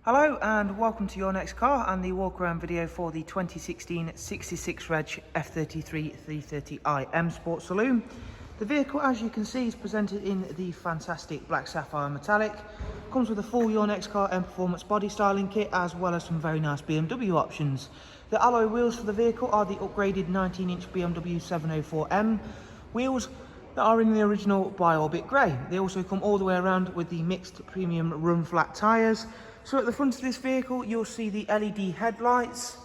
Hello and welcome to your next car and the walk around video for the 2016 66 Reg F33 330i M Sport Saloon. The vehicle, as you can see, is presented in the fantastic black sapphire metallic. Comes with a full Your Next Car M Performance body styling kit as well as some very nice BMW options. The alloy wheels for the vehicle are the upgraded 19-inch BMW 704M wheels that are in the original Bi-Orbit grey. They also come all the way around with the mixed premium run flat tyres. So at the front of this vehicle, you'll see the LED headlights.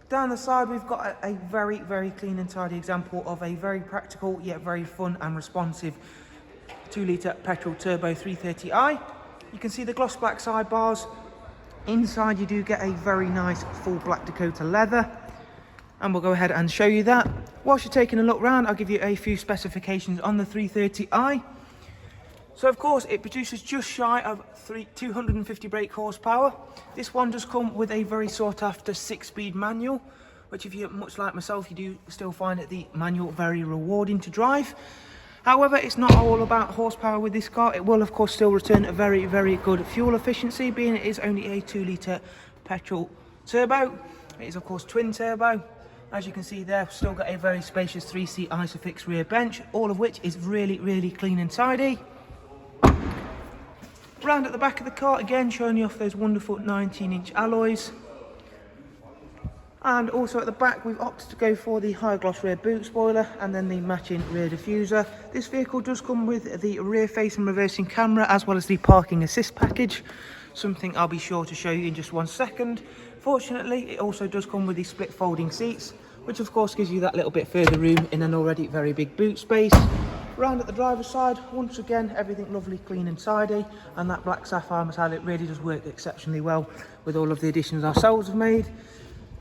Down the side, we've got a very, very clean and tidy example of a very practical yet very fun and responsive 2-litre petrol turbo 330i. You can see the gloss black sidebars. Inside, you do get a very nice full black Dakota leather. And we'll go ahead and show you that. Whilst you're taking a look round, I'll give you a few specifications on the 330i. So of course it produces just shy of 250 brake horsepower. This one does come with a very sought after 6-speed manual, which if you're much like myself, you do still find the manual very rewarding to drive. However, it's not all about horsepower with this car. It will of course still return a very, very good fuel efficiency, being it is only a 2-litre petrol turbo. It is of course twin turbo. As you can see there, still got a very spacious 3-seat Isofix rear bench, all of which is really, really clean and tidy. Round at the back of the car, again showing you off those wonderful 19-inch alloys. And also at the back, we've opted to go for the high gloss rear boot spoiler and then the matching rear diffuser. This vehicle does come with the rear facing reversing camera as well as the parking assist package, something I'll be sure to show you in just one second. Fortunately, it also does come with the split folding seats, which of course gives you that little bit further room in an already very big boot space. Round at the driver's side, once again, everything lovely, clean and tidy, and that black sapphire metallic really does work exceptionally well with all of the additions ourselves have made.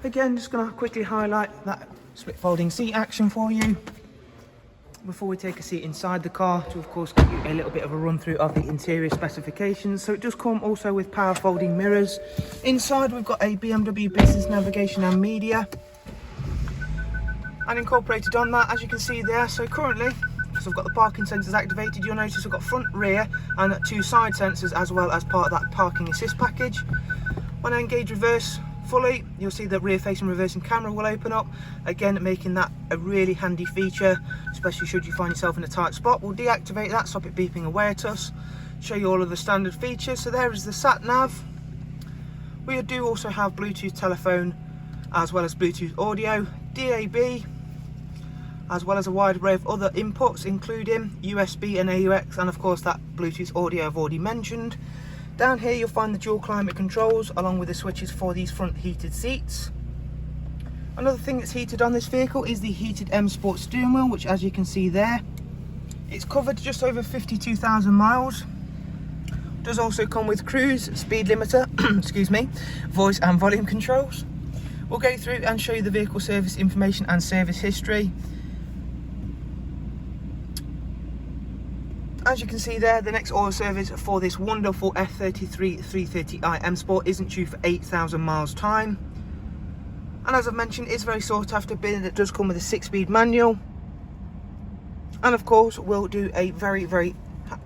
Again, just going to quickly highlight that split folding seat action for you before we take a seat inside the car to of course give you a little bit of a run through of the interior specifications. So it does come also with power folding mirrors. Inside we've got a BMW business navigation and media, and incorporated on that, as you can see there, so currently, so I've got the parking sensors activated. You'll notice I've got front, rear and 2 side sensors as well as part of that parking assist package. When I engage reverse fully, you'll see the rear facing reversing camera will open up, again making that a really handy feature, especially should you find yourself in a tight spot. We'll deactivate that, stop it beeping away at us, show you all of the standard features. So there is the sat nav. We do also have Bluetooth telephone as well as Bluetooth audio, DAB, as well as a wide array of other inputs including USB and AUX, and of course that Bluetooth audio I've already mentioned. Down here you'll find the dual climate controls along with the switches for these front heated seats. Another thing that's heated on this vehicle is the heated M Sport steering wheel, which as you can see there, it's covered just over 52,000 miles. Does also come with cruise, speed limiter, excuse me, voice and volume controls. We'll go through and show you the vehicle service information and service history. As you can see there, the next oil service for this wonderful F33 330i M Sport isn't due for 8,000 miles time. And as I've mentioned, it's very sought after, being that it does come with a 6-speed manual. And of course, will do a very, very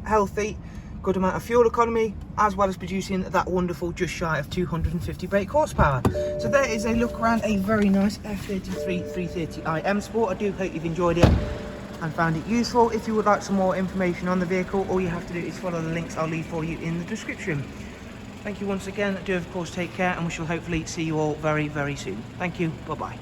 healthy, good amount of fuel economy, as well as producing that wonderful just shy of 250 brake horsepower. So there is a look around a very nice F33 330i M Sport. I do hope you've enjoyed it and found it useful. If you would like some more information on the vehicle, all you have to do is follow the links I'll leave for you in the description. Thank you once again. Do of course take care, and we shall hopefully see you all very, very soon. Thank you. Bye bye.